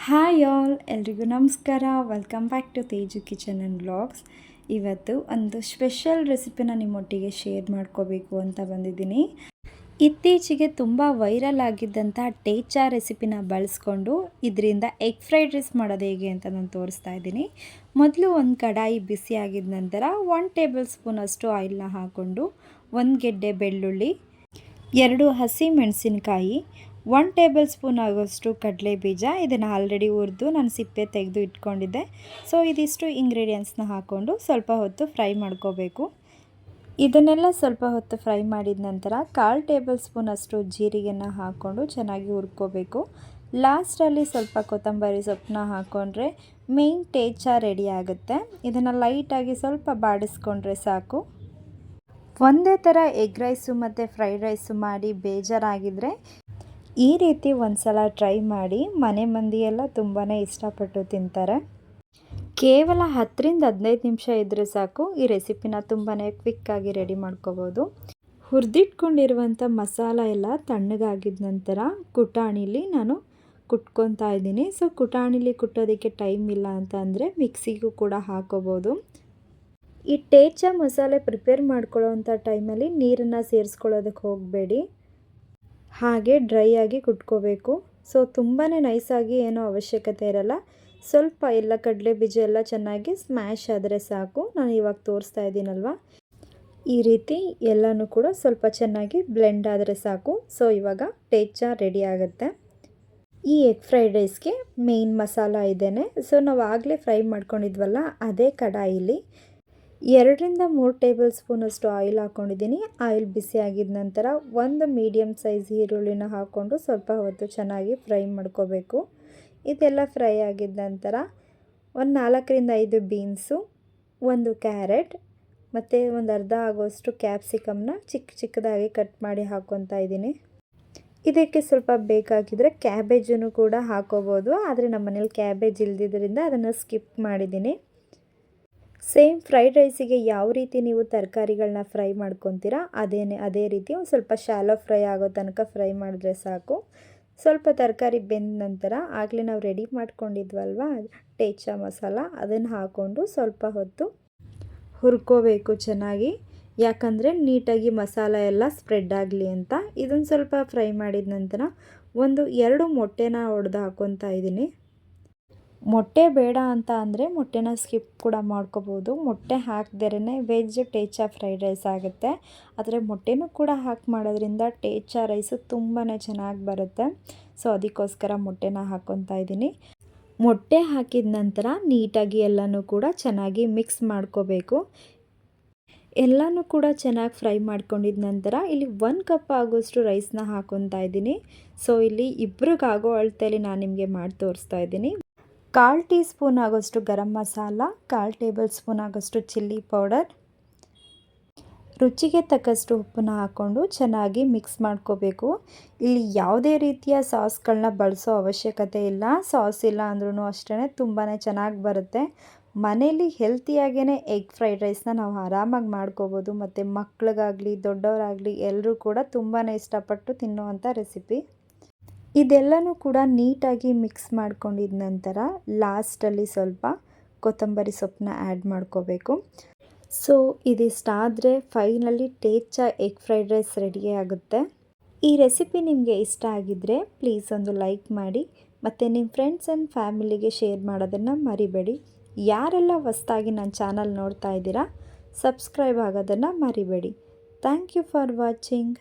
Hi all, ಎಲ್ರಿಗೂ ನಮಸ್ಕಾರ. Welcome back to Teju kitchen and vlogs. ಇವತ್ತು ಒಂದು ಸ್ಪೆಷಲ್ ರೆಸಿಪಿನ ನಿಮ್ಮೊಟ್ಟಿಗೆ ಶೇರ್ ಮಾಡ್ಕೋಬೇಕು ಅಂತ ಬಂದಿದ್ದೀನಿ. ಇತ್ತೀಚೆಗೆ ತುಂಬ ವೈರಲ್ ಆಗಿದ್ದಂಥ ಟೇಚಾ ರೆಸಿಪಿನ ಬಳಸ್ಕೊಂಡು ಇದರಿಂದ ಎಗ್ ಫ್ರೈಡ್ ರೈಸ್ ಮಾಡೋದು ಹೇಗೆ ಅಂತ ನಾನು ತೋರಿಸ್ತಾ ಇದ್ದೀನಿ. ಮೊದಲು ಒಂದು ಕಡಾಯಿ ಬಿಸಿ ಆಗಿದ ನಂತರ 1 ಟೇಬಲ್ ಸ್ಪೂನಷ್ಟು ಆಯಿಲ್ನ ಹಾಕ್ಕೊಂಡು 1 ಗೆಡ್ಡೆ ಬೆಳ್ಳುಳ್ಳಿ, 2 ಹಸಿ ಮೆಣಸಿನಕಾಯಿ, 1 ಟೇಬಲ್ ಸ್ಪೂನ್ ಆಗೋಷ್ಟು ಕಡಲೆ ಬೀಜ, ಇದನ್ನು ಆಲ್ರೆಡಿ ಹುರಿದು ನಾನು ಸಿಪ್ಪೆ ತೆಗೆದು ಇಟ್ಕೊಂಡಿದ್ದೆ. ಸೊ ಇದಿಷ್ಟು ಇಂಗ್ರೀಡಿಯೆಂಟ್ಸ್ನ ಹಾಕ್ಕೊಂಡು ಸ್ವಲ್ಪ ಹೊತ್ತು ಫ್ರೈ ಮಾಡ್ಕೋಬೇಕು. ಇದನ್ನೆಲ್ಲ ಸ್ವಲ್ಪ ಹೊತ್ತು ಫ್ರೈ ಮಾಡಿದ ನಂತರ 1/4 ಟೇಬಲ್ ಸ್ಪೂನಷ್ಟು ಜೀರಿಗೆನ ಹಾಕ್ಕೊಂಡು ಚೆನ್ನಾಗಿ ಹುರ್ಕೋಬೇಕು. ಲಾಸ್ಟಲ್ಲಿ ಸ್ವಲ್ಪ ಕೊತ್ತಂಬರಿ ಸೊಪ್ಪನ್ನ ಹಾಕ್ಕೊಂಡ್ರೆ ಮೇನ್ ಟೇಚಾ ರೆಡಿ ಆಗುತ್ತೆ. ಇದನ್ನು ಲೈಟಾಗಿ ಸ್ವಲ್ಪ ಬಾಡಿಸ್ಕೊಂಡ್ರೆ ಸಾಕು. ಒಂದೇ ಥರ ಎಗ್ ರೈಸು ಮತ್ತು ಫ್ರೈಡ್ ರೈಸು ಮಾಡಿ ಬೇಜಾರಾಗಿದ್ದರೆ ಈ ರೀತಿ ಒಂದು ಸಲ ಟ್ರೈ ಮಾಡಿ. ಮನೆ ಮಂದಿಯೆಲ್ಲ ತುಂಬಾ ಇಷ್ಟಪಟ್ಟು ತಿಂತಾರೆ. ಕೇವಲ 10-15 ನಿಮಿಷ ಇದ್ದರೆ ಸಾಕು. ಈ ರೆಸಿಪಿನ ತುಂಬಾ ಕ್ವಿಕ್ಕಾಗಿ ರೆಡಿ ಮಾಡ್ಕೋಬೋದು. ಹುರಿದಿಟ್ಕೊಂಡಿರುವಂಥ ಮಸಾಲ ಎಲ್ಲ ತಣ್ಣಗಾಗಿದ ನಂತರ ಕುಟಾಣಿಲಿ ನಾನು ಕುಟ್ಕೊತಾ ಇದ್ದೀನಿ. ಸೊ ಕುಟಾಣಿಲಿ ಕುಟ್ಟೋದಕ್ಕೆ ಟೈಮ್ ಇಲ್ಲ ಅಂತ ಅಂದರೆ ಮಿಕ್ಸಿಗೂ ಕೂಡ ಹಾಕೋಬೋದು. ಈ ಟೇಚಾ ಮಸಾಲೆ ಪ್ರಿಪೇರ್ ಮಾಡ್ಕೊಳ್ಳೋವಂಥ ಟೈಮಲ್ಲಿ ನೀರನ್ನು ಸೇರಿಸ್ಕೊಳ್ಳೋದಕ್ಕೆ ಹೋಗಬೇಡಿ, ಹಾಗೆ ಡ್ರೈ ಆಗಿ ಕುಟ್ಕೋಬೇಕು. ಸೊ ತುಂಬಾ ನೈಸಾಗಿ ಏನೋ ಅವಶ್ಯಕತೆ ಇರಲ್ಲ. ಸ್ವಲ್ಪ ಎಲ್ಲ ಕಡಲೆ ಬೀಜ ಎಲ್ಲ ಚೆನ್ನಾಗಿ ಸ್ಮ್ಯಾಶ್ ಆದರೆ ಸಾಕು. ನಾನು ಇವಾಗ ತೋರಿಸ್ತಾ ಇದ್ದೀನಲ್ವ, ಈ ರೀತಿ ಎಲ್ಲನೂ ಕೂಡ ಸ್ವಲ್ಪ ಚೆನ್ನಾಗಿ ಬ್ಲೆಂಡ್ ಆದರೆ ಸಾಕು. ಸೊ ಇವಾಗ ಟೇಚಾ ರೆಡಿ ಆಗುತ್ತೆ. ಈ ಎಗ್ ಫ್ರೈಡ್ ರೈಸ್ಗೆ ಮೇನ್ ಮಸಾಲ ಇದೇನೆ. ಸೊ ನಾವು ಆಗಲೇ ಫ್ರೈ ಮಾಡ್ಕೊಂಡಿದ್ವಲ್ಲ, ಅದೇ ಕಡಾಯಿಲಿ 2-3 ಟೇಬಲ್ ಸ್ಪೂನಷ್ಟು ಆಯಿಲ್ ಹಾಕ್ಕೊಂಡಿದ್ದೀನಿ. ಆಯಿಲ್ ಬಿಸಿ ಆಗಿದ ನಂತರ 1 ಮೀಡಿಯಮ್ ಸೈಜ್ ಈರುಳ್ಳಿನ ಹಾಕ್ಕೊಂಡು ಸ್ವಲ್ಪ ಹೊತ್ತು ಚೆನ್ನಾಗಿ ಫ್ರೈ ಮಾಡ್ಕೋಬೇಕು. ಇದೆಲ್ಲ ಫ್ರೈ ಆಗಿದ ನಂತರ ಒಂದು 4-5 ಬೀನ್ಸು, 1 ಕ್ಯಾರೆಟ್ ಮತ್ತು ಒಂದು ಅರ್ಧ ಆಗೋಷ್ಟು ಕ್ಯಾಪ್ಸಿಕಮ್ನ ಚಿಕ್ಕದಾಗಿ ಕಟ್ ಮಾಡಿ ಹಾಕ್ಕೊತಾ ಇದ್ದೀನಿ. ಇದಕ್ಕೆ ಸ್ವಲ್ಪ ಬೇಕಾಗಿದ್ದರೆ ಕ್ಯಾಬೇಜನ್ನು ಕೂಡ ಹಾಕೋಬೋದು, ಆದರೆ ನಮ್ಮ ಮನೇಲಿ ಕ್ಯಾಬೇಜ್ ಇಲ್ದಿದ್ದರಿಂದ ಅದನ್ನು ಸ್ಕಿಪ್ ಮಾಡಿದ್ದೀನಿ. ಸೇಮ್ ಫ್ರೈಡ್ ರೈಸಿಗೆ ಯಾವ ರೀತಿ ನೀವು ತರಕಾರಿಗಳನ್ನ ಫ್ರೈ ಮಾಡ್ಕೊತೀರಾ ಅದೇ ರೀತಿ ಒಂದು ಸ್ವಲ್ಪ ಶಾಲೋ ಫ್ರೈ ಆಗೋ ತನಕ ಫ್ರೈ ಮಾಡಿದ್ರೆ ಸಾಕು. ಸ್ವಲ್ಪ ತರಕಾರಿ ಬೆಂದ ನಂತರ ಆಗಲೇ ನಾವು ರೆಡಿ ಮಾಡ್ಕೊಂಡಿದ್ವಲ್ವ ಟೇಚಾ ಮಸಾಲ, ಅದನ್ನು ಹಾಕ್ಕೊಂಡು ಸ್ವಲ್ಪ ಹೊತ್ತು ಹುರ್ಕೋಬೇಕು ಚೆನ್ನಾಗಿ. ಯಾಕಂದರೆ ನೀಟಾಗಿ ಮಸಾಲ ಎಲ್ಲ ಸ್ಪ್ರೆಡ್ ಆಗಲಿ ಅಂತ. ಇದನ್ನು ಸ್ವಲ್ಪ ಫ್ರೈ ಮಾಡಿದ ನಂತರ 2 ಮೊಟ್ಟೆನ ಒಡೆದು ಹಾಕ್ಕೊತಾ ಇದ್ದೀನಿ. ಮೊಟ್ಟೆ ಬೇಡ ಅಂತ ಅಂದರೆ ಮೊಟ್ಟೆನ ಸ್ಕಿಪ್ ಕೂಡ ಮಾಡ್ಕೋಬೋದು. ಮೊಟ್ಟೆ ಹಾಕ್ದೇನೆ ವೆಜ್ ಟೇಚಾ ಫ್ರೈಡ್ ರೈಸ್ ಆಗುತ್ತೆ. ಆದರೆ ಮೊಟ್ಟೆನೂ ಕೂಡ ಹಾಕಿ ಮಾಡೋದ್ರಿಂದ ಟೇಚಾ ರೈಸು ತುಂಬಾ ಚೆನ್ನಾಗಿ ಬರುತ್ತೆ. ಸೊ ಅದಕ್ಕೋಸ್ಕರ ಮೊಟ್ಟೆನ ಹಾಕ್ಕೊತಾ ಇದ್ದೀನಿ. ಮೊಟ್ಟೆ ಹಾಕಿದ ನಂತರ ನೀಟಾಗಿ ಎಲ್ಲನೂ ಕೂಡ ಚೆನ್ನಾಗಿ ಮಿಕ್ಸ್ ಮಾಡ್ಕೋಬೇಕು. ಎಲ್ಲನೂ ಕೂಡ ಚೆನ್ನಾಗಿ ಫ್ರೈ ಮಾಡ್ಕೊಂಡಿದ ನಂತರ ಇಲ್ಲಿ 1 ಕಪ್ ಆಗೋಷ್ಟು ರೈಸ್ನ ಹಾಕ್ಕೊತಾ ಇದ್ದೀನಿ. ಸೊ ಇಲ್ಲಿ ಇಬ್ರಿಗಾಗೋ ಅಳತೆಯಲ್ಲಿ ನಾನು ನಿಮಗೆ ಮಾಡಿ ತೋರಿಸ್ತಾ ಇದ್ದೀನಿ. 1/4 ಟೀ ಸ್ಪೂನ್ ಆಗೋಷ್ಟು ಗರಂ ಮಸಾಲ, 1/4 ಟೇಬಲ್ ಸ್ಪೂನ್ ಆಗೋಷ್ಟು ಚಿಲ್ಲಿ ಪೌಡರ್, ರುಚಿಗೆ ತಕ್ಕಷ್ಟು ಉಪ್ಪನ್ನ ಹಾಕ್ಕೊಂಡು ಚೆನ್ನಾಗಿ ಮಿಕ್ಸ್ ಮಾಡ್ಕೋಬೇಕು. ಇಲ್ಲಿ ಯಾವುದೇ ರೀತಿಯ ಸಾಸ್ಗಳನ್ನ ಬಳಸೋ ಅವಶ್ಯಕತೆ ಇಲ್ಲ. ಸಾಸ್ ಇಲ್ಲ ಅಂದ್ರೂ ಅಷ್ಟೇ ತುಂಬಾ ಚೆನ್ನಾಗಿ ಬರುತ್ತೆ. ಮನೇಲಿ ಹೆಲ್ತಿಯಾಗೇ ಎಗ್ ಫ್ರೈಡ್ ರೈಸ್ನ ನಾವು ಆರಾಮಾಗಿ ಮಾಡ್ಕೋಬೋದು. ಮತ್ತು ಮಕ್ಳಿಗಾಗಲಿ ದೊಡ್ಡವರಾಗಲಿ ಎಲ್ಲರೂ ಕೂಡ ತುಂಬಾ ಇಷ್ಟಪಟ್ಟು ತಿನ್ನುವಂಥ ರೆಸಿಪಿ. ಇದೆಲ್ಲನೂ ಕೂಡ ನೀಟಾಗಿ ಮಿಕ್ಸ್ ಮಾಡ್ಕೊಂಡಿದ ನಂತರ ಲಾಸ್ಟಲ್ಲಿ ಸ್ವಲ್ಪ ಕೊತ್ತಂಬರಿ ಸೊಪ್ಪನ್ನ ಆ್ಯಡ್ ಮಾಡ್ಕೋಬೇಕು. ಸೊ ಇದಿಷ್ಟಾದರೆ ಫೈನಲಿ ಟೇಚಾ ಎಗ್ ಫ್ರೈಡ್ ರೈಸ್ ರೆಡಿ ಆಗುತ್ತೆ. ಈ ರೆಸಿಪಿ ನಿಮಗೆ ಇಷ್ಟ ಆಗಿದ್ದರೆ ಪ್ಲೀಸ್ ಒಂದು ಲೈಕ್ ಮಾಡಿ ಮತ್ತು ನಿಮ್ಮ ಫ್ರೆಂಡ್ಸ್ ಆ್ಯಂಡ್ ಫ್ಯಾಮಿಲಿಗೆ ಶೇರ್ ಮಾಡೋದನ್ನು ಮರಿಬೇಡಿ. ಯಾರೆಲ್ಲ ಹೊಸದಾಗಿ ನನ್ನ ಚಾನಲ್ ನೋಡ್ತಾ ಇದ್ದೀರಾ ಸಬ್ಸ್ಕ್ರೈಬ್ ಆಗೋದನ್ನು ಮರಿಬೇಡಿ. Thank you for watching.